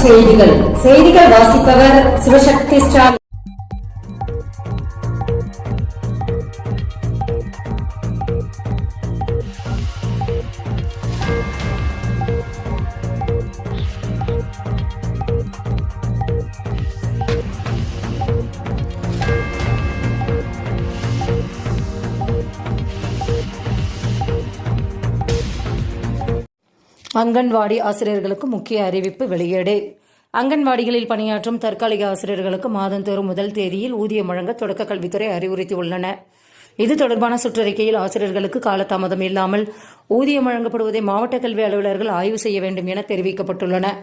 செய்திகள் வாசிப்பவர் சிவசக்தி ஸ்டாலின். அங்கன்வாடி ஆசிரியர்களுக்கு முக்கிய அறிவிப்பு வெளியீடு. அங்கன்வாடிகளில் பணியாற்றும் தற்காலிக ஆசிரியர்களுக்கு மாதந்தோறும் முதல் தேதியில் ஊதியம் வழங்க தொடக்க கல்வித்துறை அறிவுறுத்தியுள்ளன. இது தொடர்பான சுற்றறிக்கையில் ஆசிரியர்களுக்கு காலதாமதம் இல்லாமல் ஊதியம் வழங்கப்படுவதை மாவட்ட கல்வி அலுவலர்கள் ஆய்வு செய்ய வேண்டும் என தெரிவிக்கப்பட்டுள்ளன.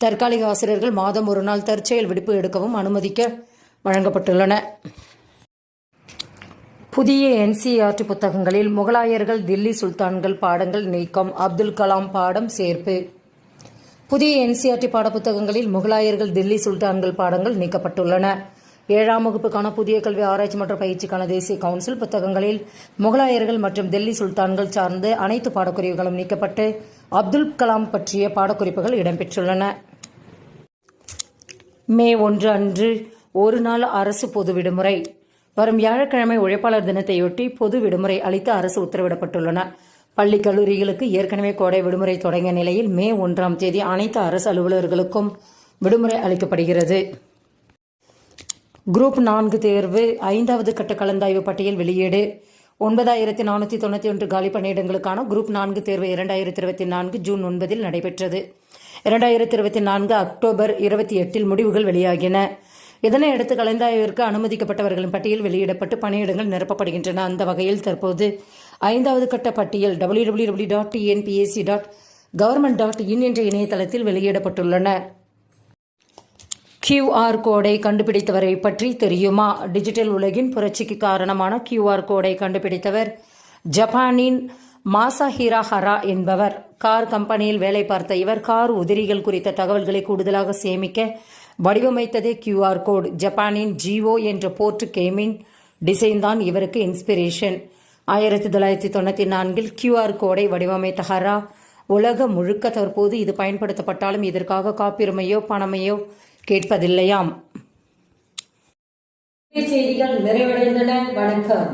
தற்காலிக ஆசிரியர்கள் மாதம் ஒரு நாள் தற்செயல் விடுப்பு எடுக்கவும் அனுமதிக்க வழங்கப்பட்டுள்ளன. புதிய NCERT புத்தகங்களில் முகலாயர்கள், தில்லி சுல்தான்கள் பாடங்கள் நீக்கம், அப்துல் கலாம் பாடம் சேர்ப்பு. புதிய NCERT பாடப்புத்தகங்களில் முகலாயர்கள், தில்லி சுல்தான்கள் பாடங்கள் நீக்கப்பட்டுள்ளன. 7ஆம் வகுப்புக்கான புதிய கல்வி ஆராய்ச்சி மற்றும் பயிற்சிக்கான தேசிய கவுன்சில் புத்தகங்களில் முகலாயர்கள் மற்றும் தில்லி சுல்தான்கள் சார்ந்து அனைத்து பாடக்குறிப்புகளும் நீக்கப்பட்டு அப்துல் கலாம் பற்றிய பாடக்குறிப்புகள் இடம்பெற்றுள்ளன. மே 1 அன்று ஒரு நாள் அரசு பொது விடுமுறை. வரும் வியாழக்கிழமை உழைப்பாளர் தினத்தையொட்டி பொது விடுமுறை அளித்து அரசு உத்தரவிடப்பட்டுள்ளன. பள்ளி கல்லூரிகளுக்கு ஏற்கனவே கோடை விடுமுறை தொடங்கிய நிலையில் மே 1ஆம் தேதி அனைத்து அரசு அலுவலர்களுக்கும் விடுமுறை அளிக்கப்படுகிறது. குரூப் 4 தேர்வு 5வது கட்ட கலந்தாய்வு பட்டியல் வெளியீடு. 9491 காலி பணியிடங்களுக்கான குரூப் 4 தேர்வு 2024 ஜூன் 9 நடைபெற்றது. 2024 அக்டோபர் 28 முடிவுகள் வெளியாகின. இதனையடுத்து கலந்தாய்விற்கு அனுமதிக்கப்பட்டவர்களின் பட்டியல் வெளியிடப்பட்டு பணியிடங்கள் நிரப்பப்படுகின்றன. அந்த வகையில் தற்போது 5வது கட்ட பட்டியல் www.tnpsc.government.in என்ற இணையதளத்தில் வெளியிடப்பட்டுள்ளன. QR கோடை கண்டுபிடித்தவரை பற்றி தெரியுமா? டிஜிட்டல் உலகின் புரட்சிக்கு காரணமான QR கோடை கண்டுபிடித்தவர் ஜப்பானின் மாசாஹிரோ ஹரா என்பவர். கார் கம்பெனியில் வேலை பார்த்த இவர் கார் உதிரிகள் குறித்த தகவல்களை கூடுதலாக சேமிக்க வடிவமைத்ததே QR கோட். ஜப்பானின் ஜிஓ என்ற போர்ட் கேமின் டிசைன் தான் இவருக்கு இன்ஸ்பிரேஷன். 1994 QR கோடை வடிவமைத்த ஹரா உலகம் முழுக்க தற்போது இது பயன்படுத்தப்பட்டாலும் இதற்காக காப்புரிமையோ பணமையோ கேட்பதில்லையாம். செய்திகள் நிறைவடைந்தன. வணக்கம்.